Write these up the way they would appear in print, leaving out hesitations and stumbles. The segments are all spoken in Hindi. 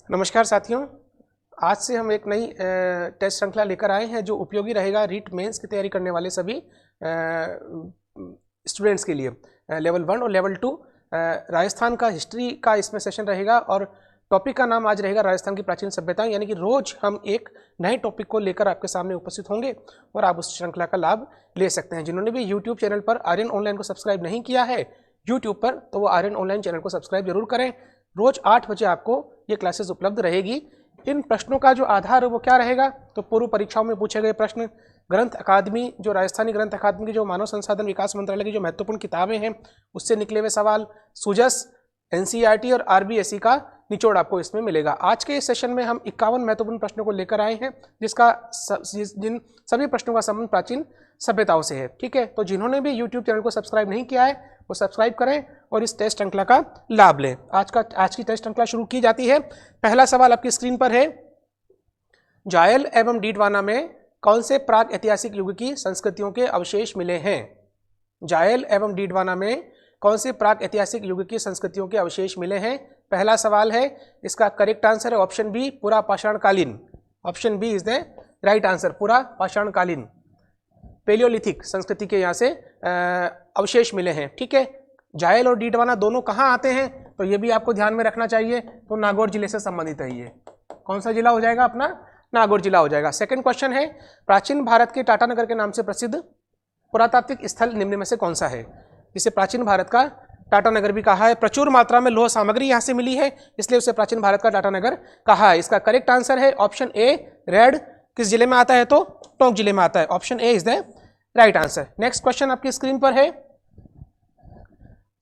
नमस्कार साथियों, आज से हम एक नई टेस्ट श्रृंखला लेकर आए हैं जो उपयोगी रहेगा रीट मेंस की तैयारी करने वाले सभी स्टूडेंट्स के लिए। लेवल 1 और लेवल 2 राजस्थान का हिस्ट्री का इसमें सेशन रहेगा और टॉपिक का नाम आज रहेगा राजस्थान की प्राचीन सभ्यताएं। यानी कि रोज हम एक नए टॉपिक को लेकर आपके सामने उपस्थित होंगे और आप उस श्रृंखला का लाभ ले सकते हैं। जिन्होंने भी यूट्यूब चैनल पर आर्यन ऑनलाइन को सब्सक्राइब नहीं किया है यूट्यूब पर, तो वो आर्यन ऑनलाइन चैनल को सब्सक्राइब जरूर करें। रोज 8 बजे आपको ये क्लासेस उपलब्ध रहेगी। इन प्रश्नों का जो आधार है वो क्या रहेगा, तो पूर्व परीक्षाओं में पूछे गए प्रश्न, ग्रंथ अकादमी जो राजस्थानी ग्रंथ अकादमी की जो मानव संसाधन विकास मंत्रालय की जो महत्वपूर्ण किताबें हैं उससे निकले हुए सवाल, सुजस, एनसीईआरटी और आरबीएसई का निचोड़ आपको इसमें मिलेगा। आज के इस सेशन में हम 51 महत्वपूर्ण प्रश्नों को लेकर आए हैं जिन सभी प्रश्नों का संबंध प्राचीन सभ्यताओं से है। ठीक है, तो जिन्होंने भी यूट्यूब चैनल को सब्सक्राइब नहीं किया है वो सब्सक्राइब करें और इस टेस्ट श्रृंखला का लाभ लें। आज की टेस्ट श्रृंखला शुरू की जाती है। पहला सवाल आपकी स्क्रीन पर है, जायल एवं डीडवाना में कौन से प्राग ऐतिहासिक युग की संस्कृतियों के अवशेष मिले हैं? जायल एवं डीडवाना में कौन से प्राग ऐतिहासिक युग की संस्कृतियों के अवशेष मिले हैं? पहला सवाल है, इसका करेक्ट आंसर है ऑप्शन बी, पुरा पाषाणकालीन। Option B is the right answer, पुरा पाषाणकालीन पेलियोलिथिक संस्कृति के यहाँ से अवशेष मिले हैं। ठीक है, जायल और डीडवाना दोनों कहाँ आते हैं, तो ये भी आपको ध्यान में रखना चाहिए। तो नागौर जिले से संबंधित है। ये कौन सा जिला हो जाएगा अपना? नागौर जिला हो जाएगा। सेकंड क्वेश्चन है, प्राचीन भारत के टाटानगर के नाम से प्रसिद्ध पुरातात्विक स्थल निम्न में से कौन सा है? जिसे प्राचीन भारत का टाटानगर भी कहा है। प्रचुर मात्रा में लौह सामग्री यहाँ से मिली है इसलिए उसे प्राचीन भारत का टाटानगर कहा है। इसका करेक्ट आंसर है ऑप्शन ए, रेड। किस जिले में आता है? तो टोंक जिले में आता है। Option A is the right answer. Next question आपकी स्क्रीन पर है,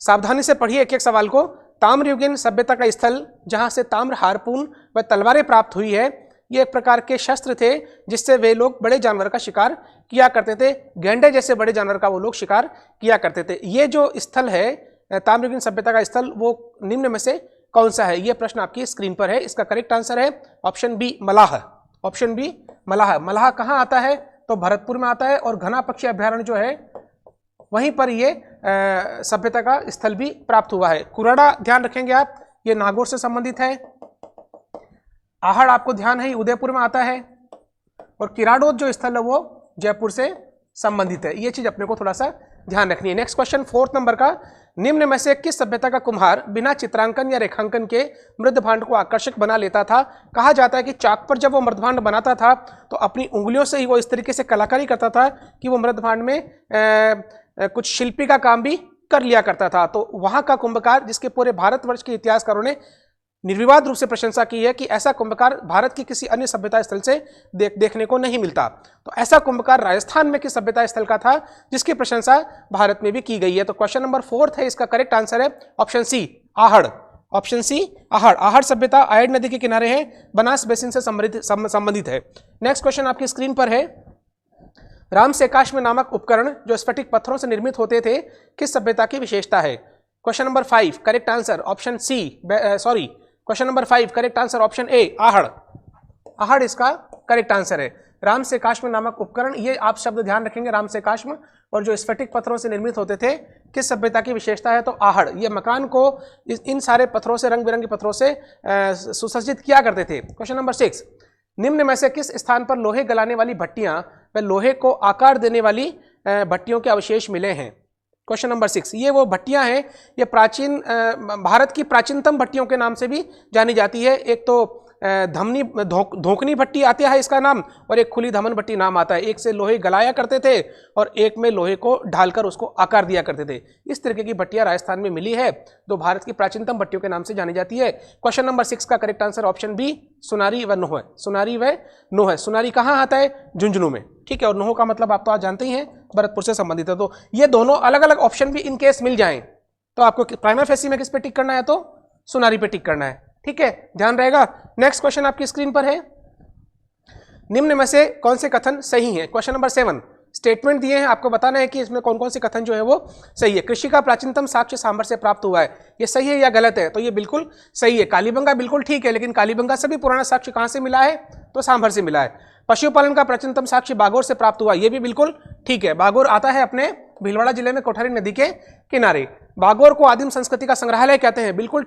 सावधानी से पढ़िए एक एक सवाल को। ताम्रयुगीन सभ्यता का स्थल जहां से ताम्र हारपून व तलवारें प्राप्त हुई है, ये एक प्रकार के शस्त्र थे जिससे वे लोग बड़े जानवर का शिकार किया करते थे। गेंडे जैसे बड़े जानवर का वो लोग शिकार किया करते थे। ये जो स्थल है ताम्रयुगीन सभ्यता का स्थल, वो निम्न में से कौन सा है? ये प्रश्न आपकी स्क्रीन पर है। इसका करेक्ट आंसर है ऑप्शन बी, मलाह। ऑप्शन बी, मलाह। मलाह कहाँ आता है? तो भरतपुर में आता है और घना पक्षी अभ्यारण्य जो है वहीं पर ये सभ्यता का स्थल भी प्राप्त हुआ है। कुराड़ा ध्यान रखेंगे आप, ये नागौर से संबंधित है। आहड़ आपको ध्यान है, उदयपुर में आता है। और किराडोद जो स्थल है वो जयपुर से संबंधित है। ये चीज अपने को थोड़ा सा ध्यान रखनी है। नेक्स्ट क्वेश्चन 4th नंबर का, निम्न में से किस सभ्यता का कुम्हार बिना चित्रांकन या रेखांकन के मृदभांड को आकर्षक बना लेता था? कहा जाता है कि चाक पर जब वो मृदभांड बनाता था तो अपनी उंगलियों से ही वो इस तरीके से कलाकारी करता था कि वो मृदभांड में कुछ शिल्पी का काम भी कर लिया करता था। तो वहां का कुंभकार, जिसके पूरे भारतवर्ष के इतिहासकारों ने निर्विवाद रूप से प्रशंसा की है कि ऐसा कुंभकार भारत की किसी अन्य सभ्यता स्थल से देखने को नहीं मिलता। तो ऐसा कुंभकार राजस्थान में किस सभ्यता स्थल का था जिसकी प्रशंसा भारत में भी की गई है? तो क्वेश्चन नंबर 4th है, इसका करेक्ट आंसर है option C, Ahar. Option C, Ahar. Ahar सभ्यता आयड नदी के किनारे है, बनास बेसिन से संबंधित है। नेक्स्ट क्वेश्चन आपकी स्क्रीन पर है, राम सेकाश्म नामक उपकरण जो स्फटिक पत्थरों से निर्मित होते थे किस सभ्यता की विशेषता है? Question number 5 correct answer option C, sorry question number 5 correct answer option A, Ahar. Ahar इसका करेक्ट आंसर है। राम सेकाश्म नामक उपकरण, ये आप शब्द ध्यान रखेंगे, राम सेकाश्म, और जो स्फटिक पत्थरों से निर्मित होते थे किस सभ्यता की विशेषता है? तो आहड़। ये मकान को इन सारे पत्थरों से, रंग बिरंगे पत्थरों से सुसज्जित किया करते थे। क्वेश्चन नंबर 6, निम्न में से किस स्थान पर लोहे गलाने वाली भट्टियां व लोहे को आकार देने वाली भट्टियों के अवशेष मिले हैं? क्वेश्चन नंबर 6, ये वो भट्टियां हैं, ये प्राचीन भारत की प्राचीनतम भट्टियों के नाम से भी जानी जाती है। एक तो धमनी धोकनी भट्टी आती है इसका नाम, और एक खुली धमन भट्टी नाम आता है। एक से लोहे गलाया करते थे और एक में लोहे को ढालकर उसको आकार दिया करते थे। इस तरीके की भट्टियां राजस्थान में मिली है, जो भारत की प्राचीनतम भट्टियों के नाम से जानी जाती है। क्वेश्चन नंबर 6 का करेक्ट आंसर ऑप्शन बी, सुनारी व नोह। सुनारी व नोह। सुनारी कहाँ आता है? झुंझुनू में। ठीक है, और नोह का मतलब आप तो आज जानते ही हैं, भरतपुर से संबंधित है। तो ये दोनों अलग अलग ऑप्शन भी इन केस मिल जाएं तो आपको प्राइमा फेसी में किस पे टिक करना है? तो सुनारी पे टिक करना है। ठीक है, ध्यान रहेगा। नेक्स्ट क्वेश्चन आपकी स्क्रीन पर है, निम्न में से कौन से कथन सही है? क्वेश्चन नंबर 7, स्टेटमेंट दिए हैं, आपको बताना है कि इसमें कौन कौन से कथन जो है वो सही है। कृषि का प्राचीनतम साक्ष्य सांभर से प्राप्त हुआ है, ये सही है या गलत है? तो ये बिल्कुल सही है। कालीबंगा बिल्कुल ठीक है, लेकिन कालीबंगा से भी पुराना साक्ष्य कहां से मिला है? तो सांभर से मिला है। पशुपालन का प्राचीनतम साक्ष्य बागोर से प्राप्त हुआ, ये भी बिल्कुल ठीक है। बागोर आता है अपने भीलवाड़ा जिले में कोठारी नदी के किनारे। बागोर को आदिम संस्कृति का संग्रहालय कहते हैं, बिल्कुल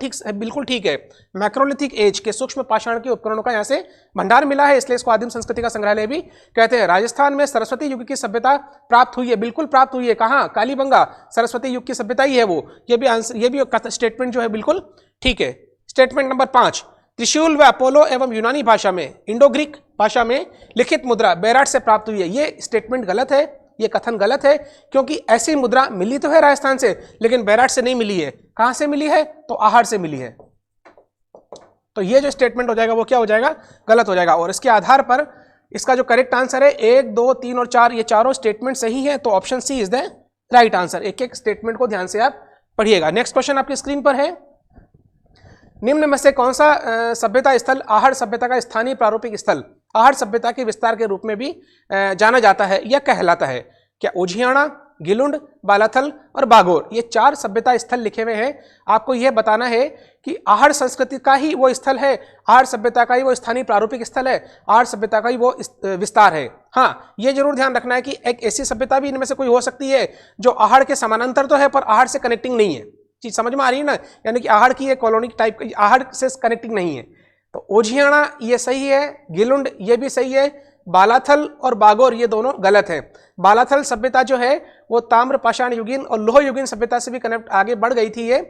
ठीक है। मैक्रोलिथिक एज के सूक्ष्म पाषाण के उपकरणों का यहाँ से भंडार मिला है, इसलिए इसको आदिम संस्कृति का संग्रहालय भी कहते हैं। राजस्थान में सरस्वती युग की सभ्यता प्राप्त हुई है, बिल्कुल प्राप्त हुई है। कहाँ? कालीबंगा, सरस्वती युग की सभ्यता ही है वो। ये भी स्टेटमेंट जो है बिल्कुल ठीक है। स्टेटमेंट नंबर 5, त्रिशूल व अपोलो एवं यूनानी भाषा में, इंडो ग्रीक भाषा में लिखित मुद्रा बेराट से प्राप्त हुई है। ये स्टेटमेंट गलत है, ये कथन गलत है, क्योंकि ऐसी मुद्रा मिली तो है राजस्थान से, लेकिन बेराट से नहीं मिली है। कहां से मिली है? तो आहड़ से मिली है। तो ये जो स्टेटमेंट हो जाएगा वो क्या हो जाएगा? गलत हो जाएगा। और इसके आधार पर इसका जो करेक्ट आंसर है 1, 2, 3 और 4, ये चारों स्टेटमेंट सही है, तो option C is the right answer. एक एक स्टेटमेंट को ध्यान से आप पढ़िएगा। नेक्स्ट क्वेश्चन आपकी स्क्रीन पर है, निम्न में से कौन सा सभ्यता स्थल आहड़ सभ्यता का स्थानीय प्रारूपिक स्थल आहड़ सभ्यता के विस्तार के रूप में भी जाना जाता है या कहलाता है? क्या ओझियाणा, गिलुंड, बालाथल और बागोर, ये 4 सभ्यता स्थल लिखे हुए हैं। आपको यह बताना है कि आहड़ संस्कृति का ही वो स्थल है, आहड़ सभ्यता का ही वो स्थानीय प्रारूपिक स्थल है, आहड़ सभ्यता का ही वो विस्तार है। हाँ, ये जरूर ध्यान रखना है कि एक ऐसी सभ्यता भी इनमें से कोई हो सकती है जो आहड़ के समानांतर तो है पर आहड़ से कनेक्टिंग नहीं है। चीज समझ में आ रही है ना? यानी कि आहड़ की एक कॉलोनी टाइप, आहड़ से कनेक्टिंग नहीं है। तो ओझियाणा ये सही है, गिलुंड ये भी सही है, बालाथल और बागोर ये दोनों गलत है। बालाथल सभ्यता जो है वो ताम्र पाषाण युगीन और लोह युगीन सभ्यता से भी कनेक्ट आगे बढ़ गई थी। ये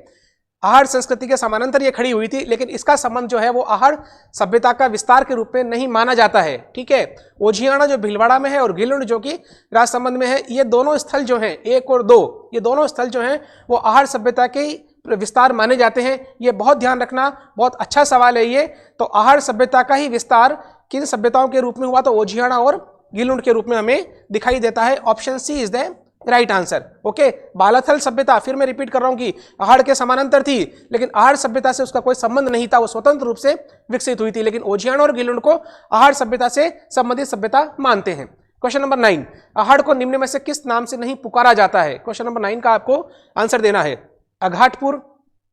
आहड़ संस्कृति के समानांतर ये खड़ी हुई थी, लेकिन इसका संबंध जो है वो आहड़ सभ्यता का विस्तार के रूप में नहीं माना जाता है। ठीक है, ओझियाणा जो भीलवाड़ा में है और गिलुंड जो कि राजसमंद में है, ये दोनों स्थल जो हैं 1 और 2, ये दोनों स्थल जो हैं वो आहड़ सभ्यता के विस्तार माने जाते हैं। ये बहुत ध्यान रखना, बहुत अच्छा सवाल है ये। तो आहड़ सभ्यता का ही विस्तार किन सभ्यताओं के रूप में हुआ? तो ओझियाणा और गिलुंड के रूप में हमें दिखाई देता है। Option C is the right answer. Okay, Balathal सभ्यता, फिर मैं रिपीट कर रहा हूं कि आहड़ के समानांतर थी, लेकिन आहड़ सभ्यता से उसका कोई संबंध नहीं था, वो स्वतंत्र रूप से विकसित हुई थी। लेकिन ओझियाणा और गिलुंड को आहड़ सभ्यता से संबंधित सभ्यता मानते हैं। क्वेश्चन नंबर 9, आहड़ को निम्न में से किस नाम से नहीं पुकारा जाता है? क्वेश्चन नंबर 9 का आपको आंसर देना है। अघाटपुर,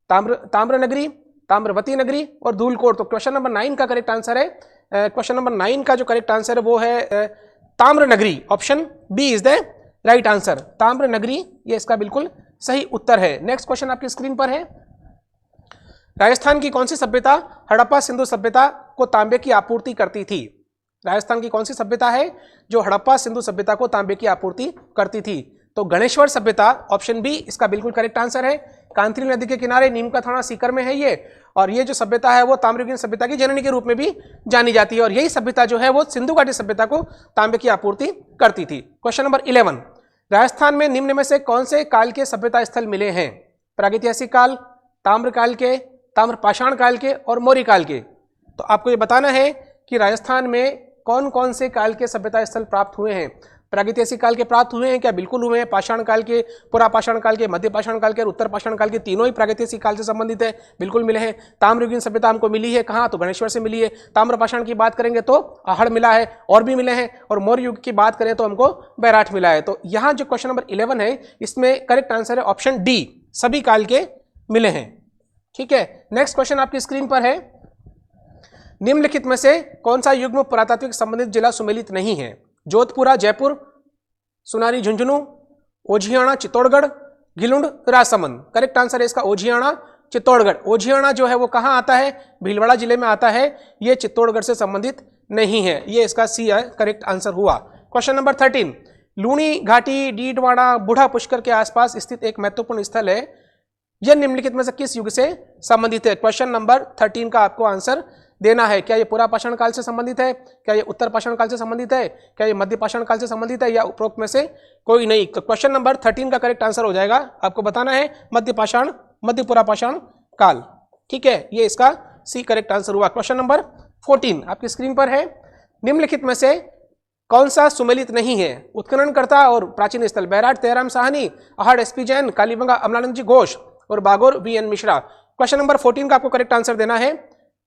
ताम्र नगरी, ताम्रवती नगरी और धूलकोट। तो क्वेश्चन नंबर 9 का करेक्ट आंसर है, क्वेश्चन नंबर 9 का जो करेक्ट आंसर है वो है ताम्र नगरी। Option B is the right answer, ताम्र नगरी ये इसका बिल्कुल सही उत्तर है। नेक्स्ट क्वेश्चन आपकी स्क्रीन पर है, राजस्थान की कौन सी सभ्यता हड़प्पा सिंधु सभ्यता को तांबे की आपूर्ति करती थी? राजस्थान की कौन सी सभ्यता है जो हड़प्पा सिंधु सभ्यता को तांबे की आपूर्ति करती थी? तो गणेश्वर सभ्यता, ऑप्शन बी इसका बिल्कुल करेक्ट आंसर है। कांतरी नदी के किनारे नीम का थाना सीकर में है ये, और ये जो सभ्यता है वो ताम्रयुगीन सभ्यता की जननी के रूप में भी जानी जाती है, और यही सभ्यता जो है वो सिंधु घाटी सभ्यता को तांबे की आपूर्ति करती थी। क्वेश्चन नंबर 11, राजस्थान में निम्न में से कौन से काल के सभ्यता स्थल मिले हैं? प्रागैतिहासिक काल, ताम्र काल के, ताम्र पाषाण काल के और मौर्य काल के। तो आपको ये बताना है कि राजस्थान में कौन कौन से काल के सभ्यता स्थल प्राप्त हुए हैं। प्रागैतिहासिक काल के प्राप्त हुए हैं क्या? बिल्कुल हुए हैं। पाषाण काल के, पुरा पाषाण काल के, मध्य पाषाण काल के और उत्तर पाषाण काल के, तीनों ही प्रागैतिहासिक काल से संबंधित है, बिल्कुल मिले हैं। ताम्रयुगीन सभ्यता हमको मिली है कहाँ? तो गणेश्वर से मिली है। ताम्र पाषाण की बात करेंगे तो आहड़ मिला है, और भी मिले हैं। और मौर्य युग की बात करें तो हमको बैराठ मिला है। तो यहाँ जो क्वेश्चन नंबर 11 है इसमें करेक्ट आंसर है ऑप्शन डी, सभी काल के मिले हैं। ठीक है, नेक्स्ट क्वेश्चन आपकी स्क्रीन पर है, निम्नलिखित में से कौन सा युग्म पुरातात्विक संबंधित जिला सुमेलित नहीं है? जोधपुरा जयपुर, सुनारी झुंझुनू, ओझियाणा चित्तौड़गढ़, गिलुंड राजसमंद। करेक्ट आंसर है इसका ओझियाणा चित्तौड़गढ़। ओझियाणा जो है वो कहाँ आता है? भीलवाड़ा जिले में आता है, ये चित्तौड़गढ़ से संबंधित नहीं है, ये इसका सी करेक्ट आंसर हुआ। क्वेश्चन नंबर 13, लूणी घाटी डीडवाड़ा बूढ़ा पुष्कर के आसपास स्थित एक महत्वपूर्ण स्थल है, यह निम्नलिखित में से किस युग से संबंधित है? क्वेश्चन नंबर 13 का आपको आंसर देना है। क्या ये पुरा पाषाण काल से संबंधित है? क्या ये उत्तर पाषाण काल से संबंधित है? क्या ये मध्य पाषाण काल से संबंधित है, या उपरोक्त में से कोई नहीं? तो क्वेश्चन नंबर 13 का करेक्ट आंसर हो जाएगा, आपको बताना है मध्य पाषाण, मध्य पुरा पाषाण काल। ठीक है, ये इसका सी करेक्ट आंसर हुआ। क्वेश्चन नंबर 14 आपकी स्क्रीन पर है, निम्नलिखित में से कौन सा सुमेलित नहीं है? उत्खननकर्ता और प्राचीन स्थल, बैराट तेहराम साहनी, आहड़ एसपी जैन, कालीबंगा अमलानंद जी घोष और Bagor VN Mishra. Question number 14 का आपको करेक्ट आंसर देना है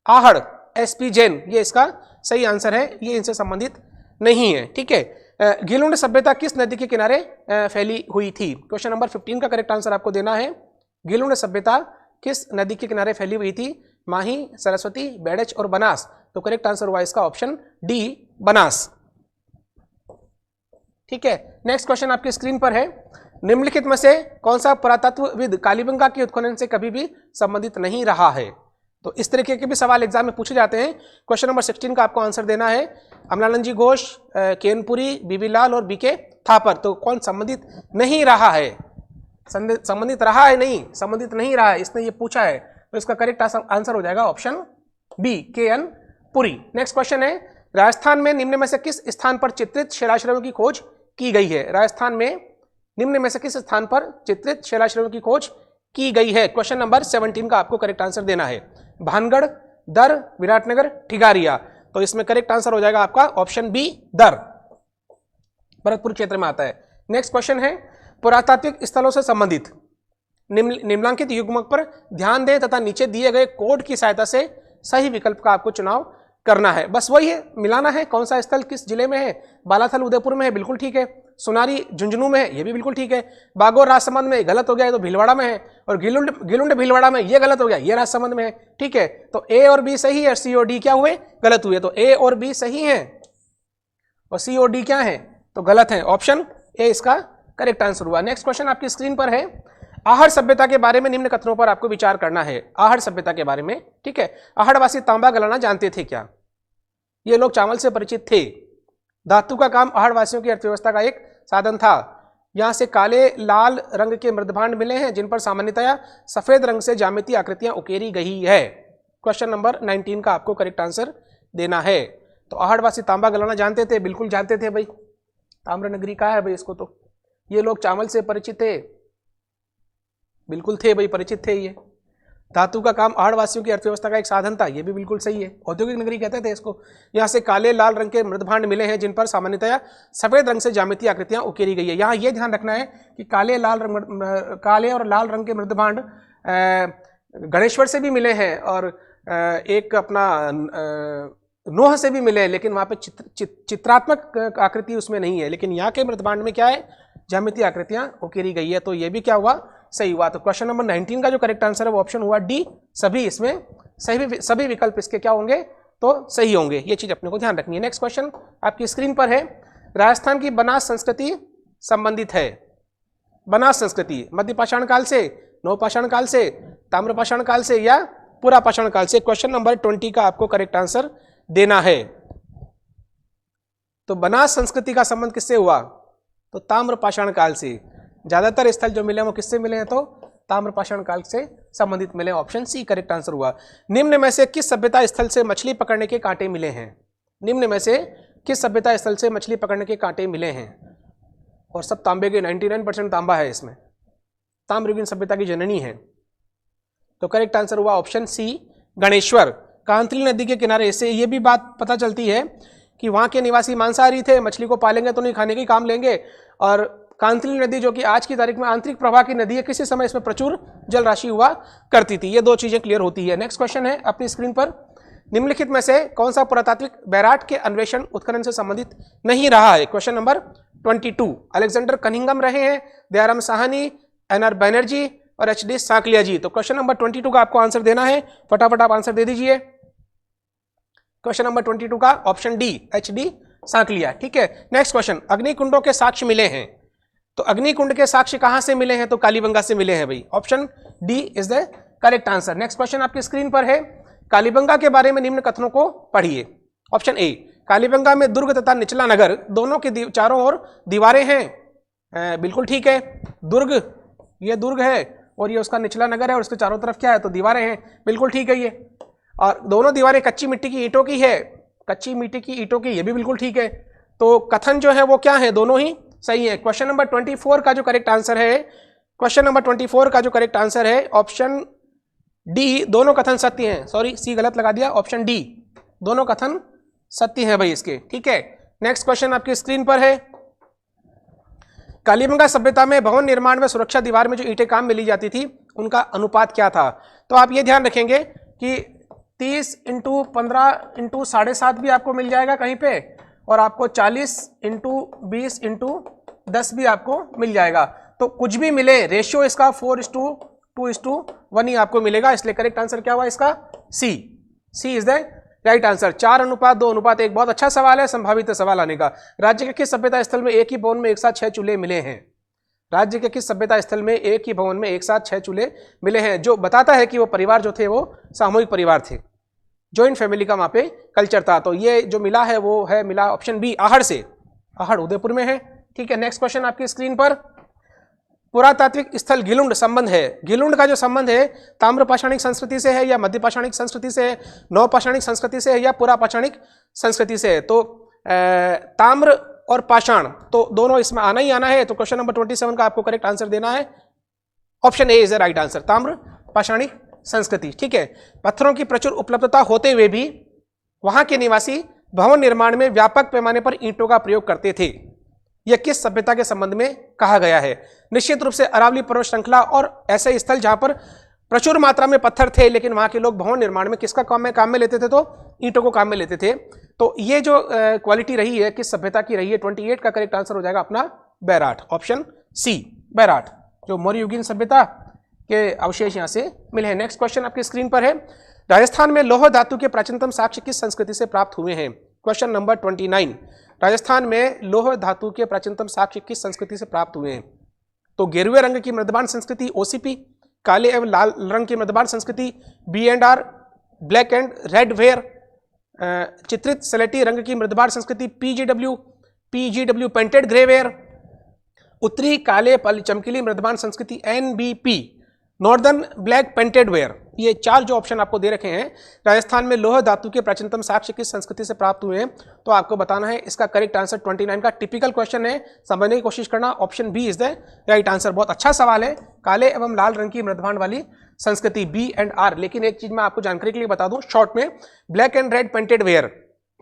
आहड़ एसपी जैन, ये इसका सही आंसर है, ये इनसे संबंधित नहीं है। ठीक है, गिलुंड सभ्यता किस नदी के किनारे फैली हुई थी? क्वेश्चन नंबर 15 का करेक्ट आंसर आपको देना है, गिलुंड सभ्यता किस नदी के किनारे फैली हुई थी? माही, सरस्वती, बेड़च और बनास। तो करेक्ट आंसर हुआ इसका ऑप्शन डी, बनास। ठीक है, नेक्स्ट क्वेश्चन आपकी स्क्रीन पर है, निम्नलिखित में से कौन सा पुरातत्वविद कालीबंगा के उत्खनन से कभी भी संबंधित नहीं रहा है? तो इस तरीके के भी सवाल एग्जाम में पूछे जाते हैं। क्वेश्चन नंबर 16 का आपको आंसर देना है। अमलानंद जी घोष, केनपुरी, बीबी लाल और बीके थापर। तो कौन संबंधित नहीं रहा है? संबंधित रहा है नहीं, संबंधित नहीं रहा है, इसने ये पूछा है, तो इसका करेक्ट आंसर हो जाएगा option B, KN. Puri. Next question है, राजस्थान में निम्न में से किस स्थान पर चित्रित शिलाश्रयों की खोज की गई है? राजस्थान में निम्न में से किस स्थान पर चित्रित शिलाश्रयों की खोज की गई है? क्वेश्चन नंबर 17 का आपको करेक्ट आंसर देना है। भानगढ़, दर, विराटनगर, ठिगारिया। तो इसमें करेक्ट आंसर हो जाएगा आपका ऑप्शन बी, दर, भरतपुर क्षेत्र में आता है। नेक्स्ट क्वेश्चन है, पुरातात्विक स्थलों से संबंधित निम्नलिखित युग्मक पर ध्यान दें तथा नीचे दिए गए कोड की सहायता से सही विकल्प का आपको चुनाव करना है। बस वही है, मिलाना है कौन सा स्थल किस जिले में है। बालाथल उदयपुर में है, बिल्कुल ठीक है। सुनारी झुंझुनू में है, ये भी बिल्कुल ठीक है। बागोर राजसमंद में गलत हो गया, तो भीलवाड़ा में है। और गिलुंड भीलवाड़ा में ये गलत हो गया, ये राजसमंद में है, ठीक है। तो ए और बी सही है, सी और डी क्या हुए? गलत हुए। तो ए और बी सही है और सी और डी क्या है? तो गलत है। ऑप्शन ए इसका करेक्ट आंसर हुआ। नेक्स्ट क्वेश्चन आपकी स्क्रीन पर है, आहड़ सभ्यता के बारे में निम्न कथनों पर आपको विचार करना है। आहड़ सभ्यता के बारे में, ठीक है। आहड़वासी तांबा गलाना जानते थे क्या? ये लोग चावल से परिचित थे। धातु का काम आहड़वासियों की अर्थव्यवस्था का एक साधन था। यहां से काले लाल रंग के मृदभांड मिले हैं जिन पर सामान्यतया सफेद रंग से ज्यामितीय आकृतियां उकेरी गई है। क्वेश्चन नंबर 19 का आपको करेक्ट आंसर देना है। तो आहड़वासी तांबा गलाना जानते थे, बिल्कुल जानते थे भाई। ताम्र नगरी कहा है भाई इसको? तो ये लोग चावल से परिचित थे, बिल्कुल थे भाई, परिचित थे ये। धातु का काम आहड़वासियों की अर्थव्यवस्था का एक साधन था, ये भी बिल्कुल सही है। औद्योगिक नगरी कहते थे इसको। यहाँ से काले लाल रंग के मृदभांड मिले हैं जिन पर सामान्यतया सफेद रंग से ज्यामितीय आकृतियां उकेरी गई है। यहाँ ये ध्यान रखना है कि काले और लाल रंग के मृदभांड गणेश्वर से भी मिले हैं और एक अपना नोह से भी मिले हैं, लेकिन वहाँ पे चित्रात्मक आकृति उसमें नहीं है। लेकिन यहाँ के मृदभांड में क्या है? ज्यामितीय आकृतियां उकेरी गई है। तो ये भी क्या हुआ? सही हुआ। तो क्वेश्चन नंबर 19 का जो करेक्ट आंसर है वो ऑप्शन हुआ डी, सभी। इसमें सभी विकल्प इसके क्या होंगे? तो सही होंगे। ये चीज अपने को ध्यान रखनी है। नेक्स्ट क्वेश्चन आपकी स्क्रीन पर है, राजस्थान की बनास संस्कृति संबंधित है। बनास संस्कृति मध्यपाषाण काल से, नवपाषाण काल से, ताम्रपाषाण काल से या पुरापाषाण काल से? क्वेश्चन नंबर 20 का आपको करेक्ट आंसर देना है। तो बनास संस्कृति का संबंध किससे हुआ? तो ताम्रपाषाण काल से। ज्यादातर स्थल जो मिले वो किससे मिले हैं? तो ताम्रपाषाण काल से संबंधित मिले। ऑप्शन सी करेक्ट आंसर हुआ। निम्न में से किस सभ्यता स्थल से मछली पकड़ने के कांटे मिले हैं? निम्न में से किस सभ्यता स्थल से मछली पकड़ने के कांटे मिले हैं? और सब तांबे के, 99% तांबा है इसमें। ताम्रयुगीन सभ्यता की जननी है। तो करेक्ट आंसर हुआ ऑप्शन सी, गणेश्वर। कांतली नदी के किनारे से ये भी बात पता चलती है कि वहां के निवासी मांसाहारी थे, मछली को पालेंगे तो नहीं खाने के काम लेंगे। और कांतली नदी जो कि आज की तारीख में आंतरिक प्रवाह की नदी है, किसी समय इसमें प्रचुर जल राशि हुआ करती थी। ये दो चीजें क्लियर होती है। नेक्स्ट क्वेश्चन है अपनी स्क्रीन पर, निम्नलिखित में से कौन सा पुरातात्विक बैराट के अन्वेषण उत्खनन से संबंधित नहीं रहा है? क्वेश्चन नंबर 22, अलेक्जेंडर कनिंघम रहे हैं, दयाराम साहनी, एन.आर. बैनर्जी और एच.डी. सांकलिया जी। तो क्वेश्चन नंबर 22 का आपको आंसर देना है। फटाफट आप आंसर दे दीजिए। क्वेश्चन नंबर 22 का ऑप्शन डी, एच.डी. सांकलिया, ठीक है। नेक्स्ट क्वेश्चन, अग्निकुंडों के साक्ष्य मिले हैं। तो अग्निकुंड के साक्ष्य कहां से मिले हैं? तो कालीबंगा से मिले हैं भाई। Option D is the correct answer. Next question आपकी स्क्रीन पर है, कालीबंगा के बारे में निम्न कथनों को पढ़िए। ऑप्शन ए, कालीबंगा में दुर्ग तथा निचला नगर दोनों के चारों ओर दीवारें हैं। बिल्कुल ठीक है। दुर्ग, ये दुर्ग है और ये उसका निचला नगर है और उसके चारों तरफ क्या है? तो दीवारें हैं। बिल्कुल ठीक है ये। और दोनों दीवारें कच्ची मिट्टी की ईंटों की है, कच्ची मिट्टी की ईंटों की, ये भी बिल्कुल ठीक है। तो कथन जो है वो क्या है? दोनों ही सही है। क्वेश्चन नंबर 24 का जो करेक्ट आंसर है, क्वेश्चन नंबर 24 का जो करेक्ट आंसर है ऑप्शन डी, दोनों कथन सत्य हैं। सॉरी, सी गलत लगा दिया। ऑप्शन डी, दोनों कथन सत्य हैं भाई इसके, ठीक है। नेक्स्ट क्वेश्चन आपकी स्क्रीन पर है, कालीबंगा सभ्यता में भवन निर्माण में सुरक्षा दीवार में जो ईंटें काम में ली जाती थी उनका अनुपात क्या था? तो आप ये ध्यान रखेंगे कि 30 × 15 × 7.5 भी आपको मिल जाएगा कहीं पे, और आपको 40 × 20 × 10 भी आपको मिल जाएगा। तो कुछ भी मिले, रेशियो इसका 4:2:1 ही आपको मिलेगा। इसलिए करेक्ट आंसर क्या हुआ इसका? सी। सी इज द राइट आंसर। 4:2:1 बहुत अच्छा सवाल है, संभावित सवाल आने का। राज्य के किस सभ्यता स्थल में एक ही भवन में एक साथ 6 चूल्हे मिले हैं? राज्य के किस सभ्यता स्थल में एक ही भवन में एक साथ 6 चूल्हे मिले हैं, जो बताता है कि वो परिवार जो थे वो सामूहिक परिवार थे, जॉइंट फैमिली का वहां पे कल्चर था। तो ये जो मिला है वो है मिला ऑप्शन बी आहड़ से, आहड़ उदयपुर में है। ठीक है, नेक्स्ट क्वेश्चन आपकी स्क्रीन पर, पुरातात्विक स्थल गिलुंड संबंध है, गिलुंड का जो संबंध है ताम्रपाषाणिक संस्कृति से है या मध्यपाषाणिक संस्कृति से है, नवपाषाणिक संस्कृति से है या पुरापाषाणिक संस्कृति से है। तो ताम्र और पाषाण तो दोनों इसमें आना ही आना है। तो क्वेश्चन नंबर 27 का आपको करेक्ट आंसर देना है, option A is the right answer, ताम्र पाषाणिक संस्कृति। ठीक है, पत्थरों की प्रचुर उपलब्धता होते हुए भी वहां के निवासी भवन निर्माण में व्यापक पैमाने पर ईंटों का प्रयोग करते थे। यह किस सभ्यता के संबंध में कहा गया है? निश्चित रूप से अरावली पर्वत श्रृंखला और ऐसे स्थल जहां पर प्रचुर मात्रा में पत्थर थे, लेकिन वहां के लोग भवन निर्माण में किसका काम में लेते थे? तो ईंटों को काम में लेते थे। तो ये जो क्वालिटी रही है किस सभ्यता की रही है? 28 का करेक्ट आंसर हो जाएगा अपना बैराठ, ऑप्शन सी बैराठ, जो मौर्ययुगीन सभ्यता के अवशेष यहां से मिले हैं। नेक्स्ट क्वेश्चन आपकी स्क्रीन पर है, राजस्थान में लौह धातु के प्राचीनतम साक्ष्य किस संस्कृति से प्राप्त हुए हैं? क्वेश्चन नंबर 29, राजस्थान में लौह धातु के प्राचीनतम साक्ष्य किस संस्कृति से प्राप्त हुए हैं? तो गेरुए रंग की मृदबान संस्कृति ओसीपी, काले एवं लाल रंग की मृदबान संस्कृति B&R, black and red ware, चित्रित सलेटी रंग की मृदबान संस्कृति PGW पेंटेड ग्रे वेयर, उत्तरी काले चमकीली मृदबान संस्कृति NBP, northern black painted ware. ये 4 जो ऑप्शन आपको दे रखे हैं, राजस्थान में लौह धातु के प्राचीनतम साक्ष्य किस संस्कृति से प्राप्त हुए हैं, तो आपको बताना है। इसका करेक्ट आंसर 29 का टिपिकल क्वेश्चन है, समझने की कोशिश करना, option B is the right answer. बहुत अच्छा सवाल है, काले एवं लाल रंग की मृदबान वाली संस्कृति B&R। लेकिन एक चीज मैं आपको जानकारी के लिए बता दूं शॉर्ट में, black and red painted ware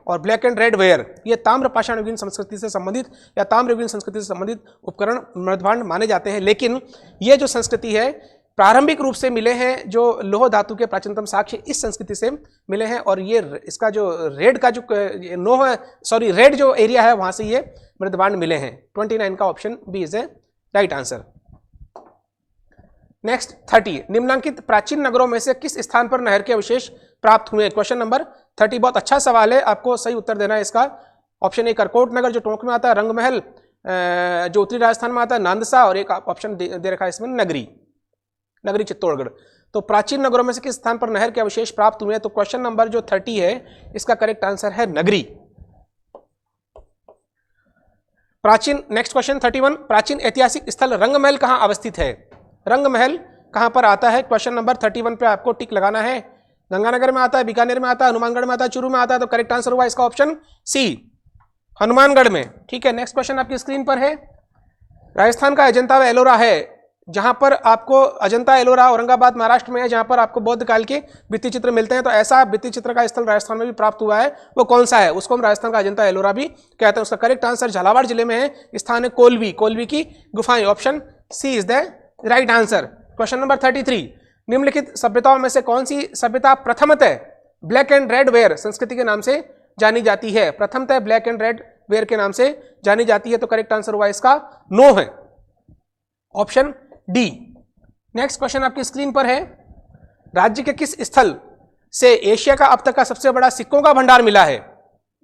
और ब्लैक एंड रेड वेयर ये ताम्र पाषाण युगीन संस्कृति से संबंधित या ताम्र युगीन संस्कृति से संबंधित उपकरण मृदबान माने जाते हैं। लेकिन ये जो संस्कृति है प्रारंभिक रूप से मिले हैं, जो लौह धातु के प्राचीनतम साक्ष्य इस संस्कृति से मिले हैं। और ये इसका जो रेड का जो रेड जो एरिया है वहां से ये मृदबान मिले हैं। 29 का option B is a right answer. Next 30, निम्नलिखित प्राचीन नगरों में से किस स्थान पर नहर के अवशेष प्राप्त हुए? क्वेश्चन नंबर 30 बहुत अच्छा सवाल है, आपको सही उत्तर देना है इसका। ऑप्शन ए करकोट नगर जो टोंक में आता है, रंगमहल जो उत्तरी राजस्थान में आता है, नांदसा, और एक ऑप्शन दे रखा है इसमें नगरी चित्तौड़गढ़। तो प्राचीन नगरों में से किस स्थान पर नहर के अवशेष प्राप्त हुए हैं? तो क्वेश्चन नंबर जो 30 है इसका करेक्ट आंसर है नगरी। प्राचीन नेक्स्ट क्वेश्चन 31, प्राचीन ऐतिहासिक स्थल रंगमहल कहां अवस्थित है? रंगमहल कहां पर आता है? क्वेश्चन नंबर 31 पे आपको टिक लगाना है। गंगानगर में आता है, बीकानेर में आता है, हनुमानगढ़ में आता है, चूरू में आता है। तो करेक्ट आंसर हुआ इसका ऑप्शन सी हनुमानगढ़ में। ठीक है, नेक्स्ट क्वेश्चन आपकी स्क्रीन पर है, राजस्थान का अजंता व एलोरा है, जहां पर आपको अजंता एलोरा औरंगाबाद महाराष्ट्र में है, जहां पर आपको बौद्ध काल के भित्ति चित्र मिलते हैं। तो ऐसा भित्ति चित्र का स्थल राजस्थान में भी प्राप्त हुआ है, वो कौन सा है? उसको हम राजस्थान का अजंता एलोरा भी कहते हैं। उसका करेक्ट आंसर झालावाड़ जिले में है, स्थान है कोलवी की गुफाएं, option C is the right answer. Question number 33, निम्नलिखित सभ्यताओं में से कौन सी सभ्यता प्रथमतः ब्लैक एंड रेड वेयर संस्कृति के नाम से जानी जाती है? प्रथमतः ब्लैक एंड रेड वेयर के नाम से जानी जाती है। तो करेक्ट आंसर हुआ इसका नो है, ऑप्शन डी। नेक्स्ट क्वेश्चन आपकी स्क्रीन पर है, राज्य के किस स्थल से एशिया का अब तक का सबसे बड़ा सिक्कों का भंडार मिला है?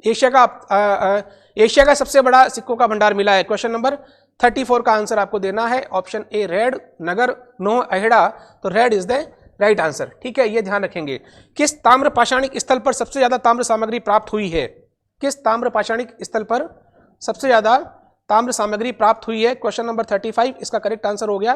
एशिया का सबसे बड़ा सिक्कों का भंडार मिला है। क्वेश्चन नंबर 34 का आंसर आपको देना है, ऑप्शन ए रेड नगर नो अहेड़ा। तो रेड इज द राइट आंसर। ठीक है, ये ध्यान रखेंगे। किस ताम्र पाषाणिक स्थल पर सबसे ज्यादा ताम्र सामग्री प्राप्त हुई है? किस ताम्र पाषाणिक स्थल पर सबसे ज्यादा ताम्र सामग्री प्राप्त हुई है? क्वेश्चन नंबर 35, इसका करेक्ट आंसर हो गया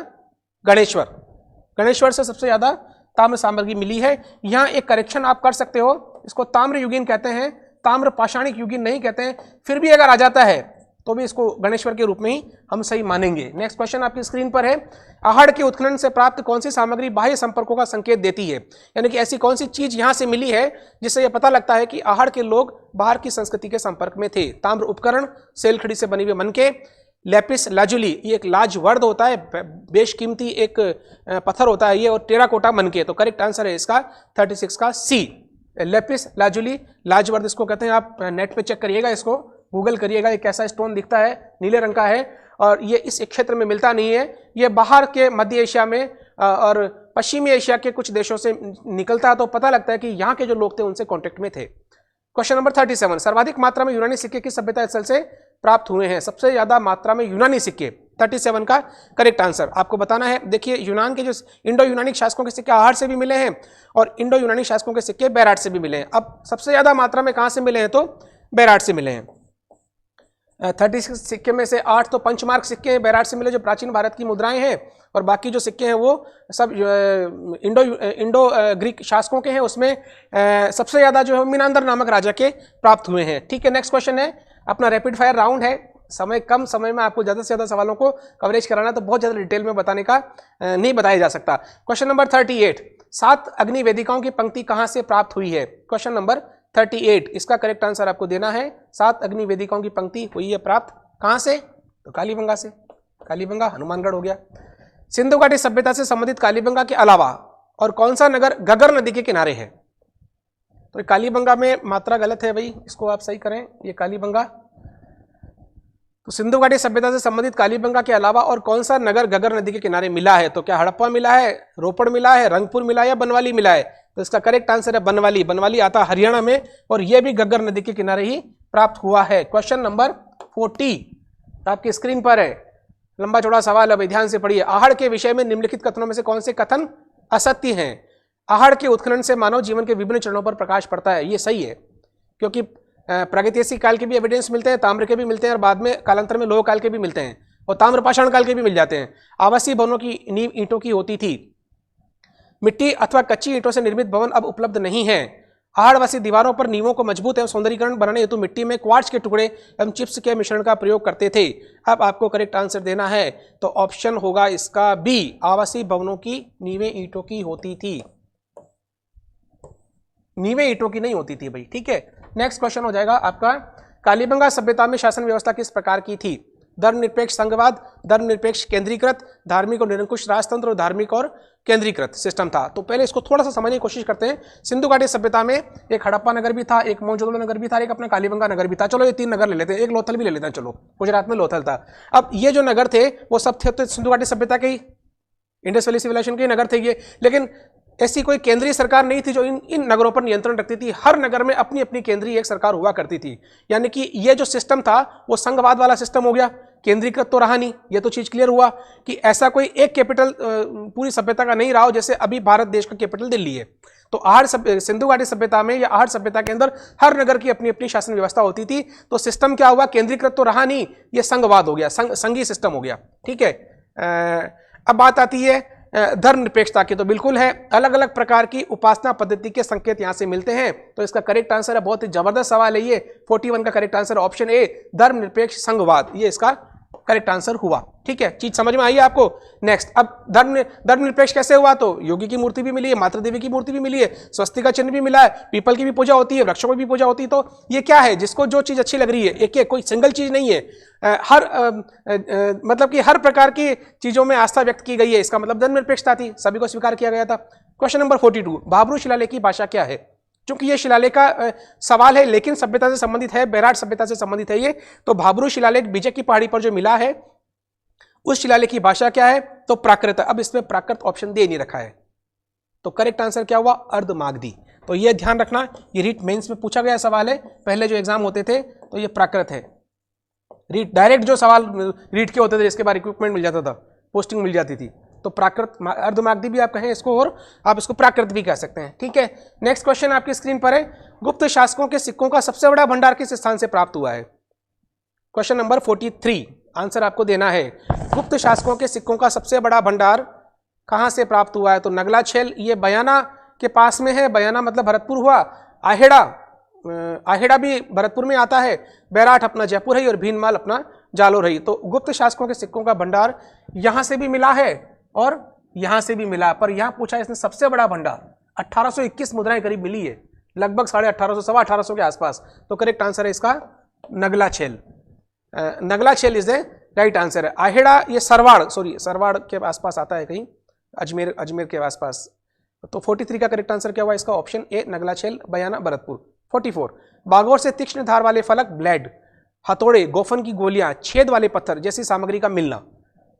गणेश्वर से सबसे ज्यादा ताम्र सामग्री मिली है। यहां एक करेक्शन आप कर सकते हो, इसको ताम्र युगीन कहते हैं, ताम्र पाषाणिक युगीन नहीं कहते हैं। फिर भी अगर आ जाता है तो भी इसको गणेश्वर के रूप में ही हम सही मानेंगे। नेक्स्ट क्वेश्चन आपकी स्क्रीन पर है, आहड़ के उत्खनन से प्राप्त कौन सी सामग्री बाह्य संपर्कों का संकेत देती है? यानी कि ऐसी कौन सी चीज यहां से मिली है जिससे यह पता लगता है कि आहड़ के लोग बाहर की संस्कृति के संपर्क में थे? ताम्र उपकरण, सेलखड़ी से बनी हुई मनके, लैपिस लाजुली, ये एक लाजवर्द होता है, बेशकीमती एक पत्थर होता है ये, और टेराकोटा मनके। तो करेक्ट आंसर है इसका 36 का सी लैपिस लाजुली, लाजवर्द इसको कहते हैं। आप नेट पे चेक करिएगा, इसको गूगल करिएगा, ये कैसा स्टोन दिखता है, नीले रंग का है, और ये इस क्षेत्र में मिलता नहीं है, ये बाहर के मध्य एशिया में और पश्चिमी एशिया के कुछ देशों से निकलता है। तो पता लगता है कि यहाँ के जो लोग थे उनसे कॉन्टेक्ट में थे। क्वेश्चन नंबर 37, सर्वाधिक मात्रा में यूनानी सिक्के किस सभ्यता स्थल से प्राप्त हुए हैं? सबसे ज्यादा मात्रा में यूनानी सिक्के 37 का करेक्ट आंसर आपको बताना है। देखिए यूनान के जो इंडो यूनानिक शासकों के सिक्के आहड़ से भी मिले हैं और इंडो यूनानिक शासकों के सिक्के बैराट से भी मिले हैं। अब सबसे ज्यादा मात्रा में कहां से मिले हैं? तो बैराट से मिले हैं। 36 सिक्के में से 8 तो पंचमार्क सिक्के हैं बैराट से मिले जो प्राचीन भारत की मुद्राएं हैं, और बाकी जो सिक्के हैं वो सब इंडो ग्रीक शासकों के हैं। उसमें सबसे ज्यादा जो है मिनांदर नामक राजा के प्राप्त हुए हैं। ठीक है, नेक्स्ट क्वेश्चन है अपना रैपिड फायर राउंड है। समय कम समय में आपको ज्यादा से ज्यादा सवालों को कवरेज कराना, तो बहुत ज्यादा डिटेल में बताने का नहीं बताया जा सकता। क्वेश्चन नंबर 38, 7 अग्नि वेदिकाओं की पंक्ति कहां से प्राप्त हुई है? क्वेश्चन नंबर 38, इसका करेक्ट आंसर आपको देना है। 7 अग्नि वेदिकाओं की पंक्ति हुई है प्राप्त कहां से? तो कालीबंगा से। कालीबंगा हनुमानगढ़ हो गया। सिंधु घाटी सभ्यता से संबंधित कालीबंगा के अलावा और कौन सा नगर घग्गर नदी के किनारे है? तो कालीबंगा में मात्रा गलत है भाई, इसको आप सही करें। ये कालीबंगा, तो सिंधु घाटी सभ्यता से संबंधित कालीबंगा के अलावा और कौन सा नगर घग्गर नदी के किनारे मिला है? तो क्या हड़प्पा मिला है, रोपड़ मिला है, रंगपुर मिला है या बनवाली मिला है? तो इसका करेक्ट आंसर है बनवाली। बनवाली आता है हरियाणा में और यह भी घग्गर नदी के किनारे ही प्राप्त हुआ है। क्वेश्चन नंबर 40 आपकी स्क्रीन पर है। लंबा चौड़ा सवाल है, ध्यान से पढ़िए। आहड़ के विषय में निम्नलिखित कथनों में से कौन से कथन असत्य हैं? आहड़ के उत्खनन से मानव जीवन के विभिन्न चरणों पर प्रकाश पड़ता है, ये सही है, क्योंकि प्रागैतिहासिक काल के भी एविडेंस मिलते हैं, ताम्र के भी मिलते हैं और बाद में कालांतर में लोह काल के भी मिलते हैं और ताम्रपाषाण काल के भी मिल जाते हैं। आवासीय भवनों की नींव ईंटों की होती थी। मिट्टी अथवा कच्ची ईंटों से निर्मित भवन अब उपलब्ध नहीं है। आहड़वासी दीवारों पर नींवों को मजबूत एवं सौंदर्यीकरण बनाने हेतु मिट्टी में क्वार्ट्ज के टुकड़े एवं चिप्स के मिश्रण का प्रयोग करते थे। अब आपको करेक्ट आंसर देना है, तो ऑप्शन होगा इसका बी, आवासीय भवनों की नींवें ईंटों की होती थी। नींवें ईंटों की नहीं होती थी भाई। ठीक है, नेक्स्ट क्वेश्चन हो जाएगा आपका, कालीबंगा सभ्यता में शासन व्यवस्था किस प्रकार की थी? धर्मनिरपेक्ष संघवाद, धर्मनिरपेक्ष केंद्रीकृत, धार्मिक और निरंकुश राजतंत्र और धार्मिक और केंद्रीकृत सिस्टम था। तो पहले इसको थोड़ा सा समझने की कोशिश करते हैं। सिंधु घाटी सभ्यता में एक हड़प्पा नगर भी था, एक मोहनजोदड़ो नगर भी था, एक अपना कालीबंगा नगर भी था। चलो ये 3 नगर ले लेते हैं, एक लोथल भी ले लेते हैं। चलो गुजरात में लोथल था। अब ये जो नगर थे वो सब थे तो सिंधु घाटी सभ्यता के ही, इंडस वैली सिविलाइजेशन के नगर थे ये। लेकिन ऐसी कोई केंद्रीय सरकार नहीं थी जो इन नगरों पर नियंत्रण रखती थी। हर नगर में अपनी अपनी केंद्रीय एक सरकार हुआ करती थी। यानी कि ये जो सिस्टम था वो संघवाद वाला सिस्टम हो गया, केंद्रीकृत तो रहा नहीं। ये तो चीज क्लियर हुआ कि ऐसा कोई एक कैपिटल पूरी सभ्यता का नहीं रहा हो, जैसे अभी भारत देश का कैपिटल दिल्ली है। तो आहड़ सिंधु घाटी सभ्यता में या आहड़ सभ्यता के अंदर हर नगर की अपनी अपनी शासन व्यवस्था होती थी। तो सिस्टम क्या हुआ, केंद्रीकृत तो रहा नहीं, ये संघवाद हो गया, संघीय सिस्टम हो गया। ठीक है, अब बात आती है धर्मनिरपेक्षता की। तो बिल्कुल है, अलग अलग प्रकार की उपासना पद्धति के संकेत यहां से मिलते हैं। तो इसका करेक्ट आंसर है, बहुत ही जबरदस्त सवाल है ये, 41 का करेक्ट आंसर ऑप्शन ए, धर्मनिरपेक्ष संघवाद, ये इसका करेक्ट आंसर हुआ। ठीक है, चीज समझ में आई है आपको। नेक्स्ट, अब धर्मनिरपेक्ष कैसे हुआ? तो योगी की मूर्ति भी मिली है, मातृ देवी की मूर्ति भी मिली है, स्वस्तिका चिन्ह भी मिला है, पीपल की भी पूजा होती है, वृक्षों की भी पूजा होती है। तो ये क्या है, जिसको जो चीज अच्छी लग रही है, एक कोई सिंगल चीज नहीं है, मतलब कि हर प्रकार की चीजों में आस्था व्यक्त की गई है। इसका मतलब धर्मनिरपेक्षता थी, सभी को स्वीकार किया गया था। क्वेश्चन नंबर 42, भाबरू शिलालेख की भाषा क्या है? क्योंकि ये शिलालेख का सवाल है लेकिन सभ्यता से संबंधित है, बैराट सभ्यता से संबंधित है ये। तो भाबरू शिलालेख बीजक की पहाड़ी पर जो मिला है उस शिलालेख की भाषा क्या है? तो प्राकृत। अब इसमें प्राकृत ऑप्शन दे नहीं रखा है, तो करेक्ट आंसर क्या हुआ? अर्धमागधी। तो ये ध्यान रखना, ये रीट मेंस में पूछा गया सवाल है, पहले जो एग्जाम होते थे तो ये प्राकृत है। रीट डायरेक्ट जो सवाल रीट के होते थे, इसके बाद इक्विपमेंट मिल जाता था, पोस्टिंग मिल जाती थी। तो प्राकृत, अर्धमागधी भी आप कहें इसको और आप इसको प्राकृत भी कह सकते हैं। ठीक है, नेक्स्ट क्वेश्चन आपकी स्क्रीन पर है, गुप्त शासकों के सिक्कों का सबसे बड़ा भंडार किस स्थान से प्राप्त हुआ है? क्वेश्चन नंबर 43, आंसर आपको देना है। गुप्त शासकों के सिक्कों का सबसे बड़ा भंडार कहां से प्राप्त हुआ है? तो नगलाछेल, ये बयाना के पास में है, बयाना मतलब भरतपुर हुआ। आहेड़ा भी भरतपुर में आता है, बैराट अपना जयपुर है और भीनमाल अपना जालोर है। तो गुप्त शासकों के सिक्कों का भंडार यहां से भी मिला है और यहां से भी मिला, पर यहां पूछा इसने सबसे बड़ा भंडार 1821 मुद्राएं करीब मिली है, लगभग 1850 सवा 1800 के आसपास। तो करेक्ट आंसर है इसका नगलाछेल। नगलाछेल इज द राइट आंसर है। आहेड़ा ये सरवाड़ के आसपास आता है, कहीं अजमेर के आसपास। तो 43 का करेक्ट आंसर क्या हुआ इसका? ऑप्शन ए, नगलाछेल, बयाना, भरतपुर। 44, बागोर से तीक्ष्ण धार वाले फलक, ब्लेड, हथौड़े, गोफन की गोलियां, छेद वाले पत्थर जैसी सामग्री का मिलना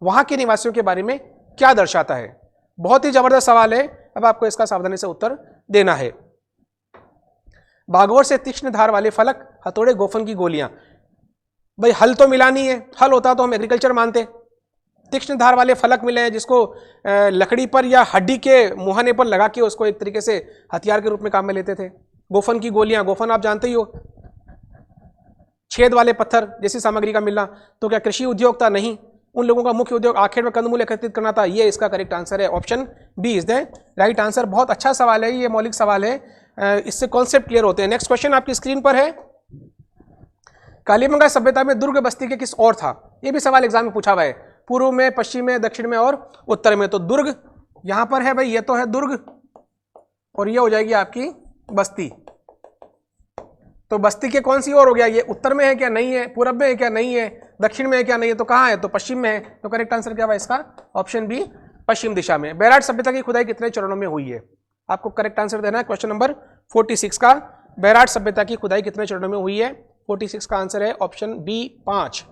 वहां के निवासियों के बारे में क्या दर्शाता है? बहुत ही जबरदस्त सवाल है, अब आपको इसका सावधानी से उत्तर देना है। बागोर से तीक्ष्ण धार वाले फलक, हथौड़े, गोफन की गोलियां। भाई हल तो मिला नहीं है, हल होता तो हम एग्रीकल्चर मानते, तीक्ष्ण धार वाले फलक मिले हैं जिसको लकड़ी पर या हड्डी के मुहाने पर लगा के उसको एक तरीके से हथियार के रूप में काम में लेते थे। गोफन की गोलियां, गोफन आप जानते ही हो, छेद वाले पत्थर जैसी सामग्री का मिलना। तो क्या कृषि उद्योग था? नहीं, उन लोगों का मुख्य उद्योग आखिर में कंदमूल एकत्रित करना था। ये इसका करेक्ट आंसर है, option B is the right answer. बहुत अच्छा सवाल है, ये मौलिक सवाल है, इससे कॉन्सेप्ट क्लियर होते हैं। नेक्स्ट क्वेश्चन आपकी स्क्रीन पर है, कालीबंगा सभ्यता में दुर्ग बस्ती के किस ओर था? ये भी सवाल एग्जाम में पूछा हुआ है, पूर्व में, पश्चिम में, दक्षिण में और उत्तर में। तो दुर्ग यहां पर है भाई, ये तो है दुर्ग और ये हो जाएगी आपकी बस्ती। तो बस्ती के कौन सी ओर हो गया? ये उत्तर में है क्या? नहीं है। पूरब में है क्या? नहीं है। दक्षिण में है क्या? नहीं है। तो कहां है? तो पश्चिम में है। तो करेक्ट आंसर क्या हुआ इसका? ऑप्शन बी, पश्चिम दिशा में। बैराट सभ्यता की खुदाई कितने चरणों में हुई है? आपको करेक्ट आंसर देना है क्वेश्चन नंबर 46 का। बैराट सभ्यता की खुदाई कितने चरणों में हुई है? 46 का आंसर है ऑप्शन बी 5।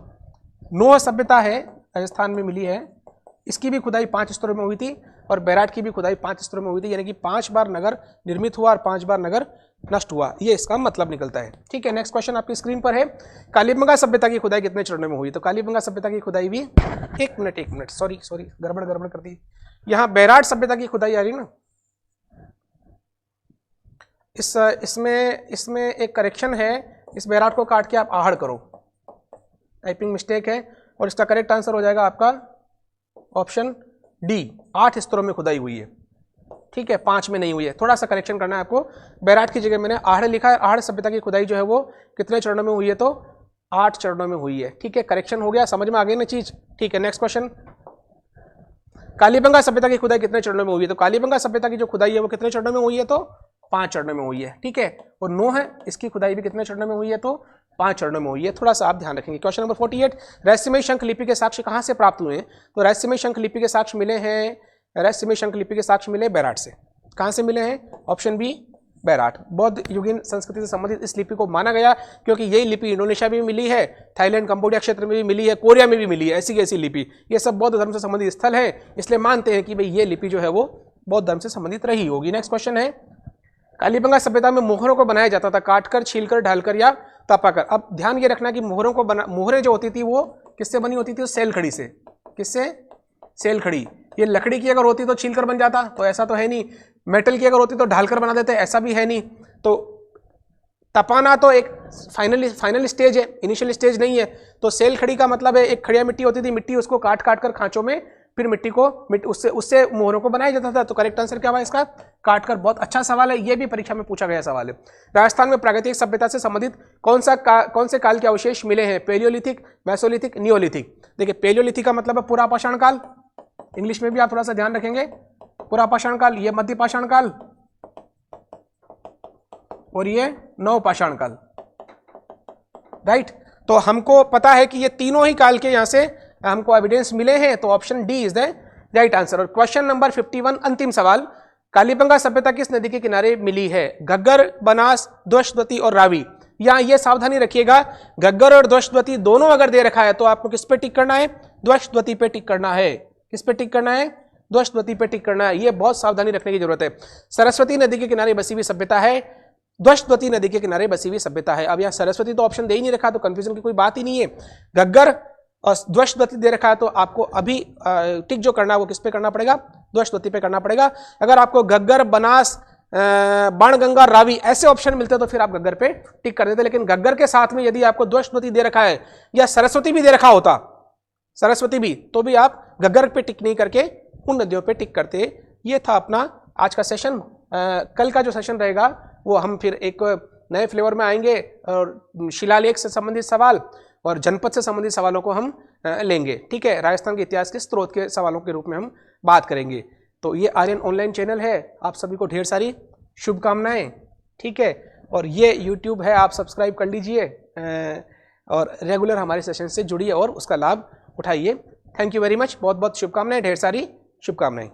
नोह सभ्यता है, राजस्थान में मिली है, इसकी भी खुदाई 5 स्तरों में हुई थी और बैराट की भी खुदाई 5 स्तरों में हुई थी, यानी कि 5 बार नगर निर्मित हुआ और 5 बार नगर नष्ट हुआ, ये इसका मतलब निकलता है। ठीक है, नेक्स्ट क्वेश्चन आपकी स्क्रीन पर है, कालीबंगा सभ्यता की खुदाई कितने चरणों में हुई? तो कालीबंगा सभ्यता की खुदाई भी एक मिनट सॉरी गड़बड़ कर दी। यहाँ बैराट सभ्यता की खुदाई आ रही ना, इसमें एक करेक्शन है, इस बैराट को काट के आप आहड़ करो, टाइपिंग मिस्टेक है और इसका करेक्ट आंसर हो जाएगा आपका ऑप्शन डी, 8 स्तरों में खुदाई हुई है। ठीक है, 5 में नहीं हुई है, थोड़ा सा करेक्शन करना है आपको। बैराट की जगह मैंने आहड़ लिखा है। आहड़ सभ्यता की खुदाई जो है वो कितने चरणों में हुई है? तो 8 चरणों में हुई है। ठीक है, करेक्शन हो गया, समझ में आ गई ना चीज। ठीक है, नेक्स्ट क्वेश्चन, कालीबंगा सभ्यता की खुदाई कितने चरणों में हुई है? तो कालीबंगा सभ्यता की जो खुदाई है वो कितने चरणों में हुई है? तो 5 चरणों में हुई है। ठीक है, और नोह है, इसकी खुदाई भी कितने चरणों में हुई है? तो 5 चरणों में हुई है। थोड़ा सा आप ध्यान रखेंगे। क्वेश्चन नंबर 48, रहस्यमय शंख लिपि के साक्ष्य कहां से प्राप्त हुए? तो रहस्यमय शंख लिपि के साक्ष्य मिले हैं, रहस्यमय शंख लिपि के साक्ष्य मिले बैराट से। कहां से मिले हैं? Option B, Bairat. बौद्ध युगीन संस्कृति से संबंधित इस लिपि को माना गया क्योंकि यही लिपि इंडोनेशिया में भी मिली है, थाईलैंड कंबोडिया क्षेत्र में भी मिली है, कोरिया में भी मिली है। ऐसी ऐसी लिपि, ये सब बौद्ध धर्म से संबंधित स्थल है, इसलिए मानते हैं कि भाई ये लिपि जो है वो बौद्ध धर्म से संबंधित रही होगी। नेक्स्ट क्वेश्चन है, कालीबंगा सभ्यता में मोहरों को बनाया जाता था काटकर, छीलकर, ढालकर या तपाकर। अब ध्यान ये रखना कि मोहरें जो होती थी वो किससे बनी होती थी? सेल खड़ी से। किससे? सेल खड़ी। ये लकड़ी की अगर होती तो छीलकर बन जाता, तो ऐसा तो है नहीं। मेटल की अगर होती तो ढालकर बना देते, ऐसा भी है नहीं। तो तपाना तो एक फाइनल स्टेज है, इनिशियल स्टेज नहीं है। तो सेल खड़ी का मतलब है एक खड़िया मिट्टी होती थी, मिट्टी उसको काट कर खांचों में, फिर मिट्टी को उससे मोहरों को बनाया जाता था। तो करेक्ट आंसर क्या हुआ इसका? काटकर। बहुत अच्छा सवाल है, ये भी परीक्षा में पूछा गया सवाल है। राजस्थान में प्रागैतिक सभ्यता से संबंधित कौन से काल के अवशेष मिले हैं? Palaeolithic, mesolithic, neolithic. देखिए, पेलियोलिथिक का मतलब है पुरापाषाण काल, इंग्लिश में भी आप थोड़ा सा ध्यान रखेंगे, पुरापाषाण काल, ये मध्यपाषाण काल और ये नवपाषाण काल। राइट, तो हमको पता है कि ये तीनों ही काल के यहां से हमको एविडेंस मिले हैं, तो option D is the right answer. और क्वेश्चन नंबर 51, अंतिम सवाल, कालीबंगा सभ्यता किस नदी के किनारे मिली है? घग्गर, बनास, द्वष्टवती और रावी। यहां ये सावधानी रखिएगा, घग्गर और द्वष्टवती दोनों अगर दे रखा है तो आपको किस पे टिक करना है? द्वष्टवती पे टिक करना है। किस पे टिक करना है? द्वष्टवती पे टिक करना है। ये बहुत सावधानी रखने की जरूरत है। सरस्वती नदी के किनारे बसी हुई सभ्यता है, द्वष्टवती नदी के किनारे बसी हुई सभ्यता है। अब यहाँ सरस्वती तो ऑप्शन दे ही नहीं रखा, तो कंफ्यूजन की कोई बात ही नहीं है। घग्गर और द्वष्टवती दे रखा है तो आपको अभी टिक जो करना है वो किस पे करना पड़ेगा? द्वष्टवती पे करना पड़ेगा। अगर आपको घग्गर, बनास, बाणगंगा, रावी ऐसे ऑप्शन मिलते तो फिर आप घग्गर पे टिक कर देते, लेकिन घग्गर के साथ में यदि आपको द्वष्टवती दे रखा है या सरस्वती भी दे रखा होता, सरस्वती भी, तो भी आप घग्गर पे टिक नहीं करके उन नदियों पे टिक करते। ये था अपना आज का सेशन। कल का जो सेशन रहेगा वो हम फिर एक नए फ्लेवर में आएंगे और शिलालेख से संबंधित सवाल और जनपद से संबंधित सवालों को हम लेंगे। ठीक है, राजस्थान के इतिहास के स्रोत के सवालों के रूप में हम बात करेंगे। तो ये आर्यन ऑनलाइन चैनल है, आप सभी को ढेर सारी शुभकामनाएं। ठीक है, और ये यूट्यूब है, आप सब्सक्राइब कर लीजिए और रेगुलर हमारे सेशन से जुड़िए और उसका लाभ उठाइए। थैंक यू वेरी मच, बहुत बहुत शुभकामनाएं, ढेर सारी शुभकामनाएं।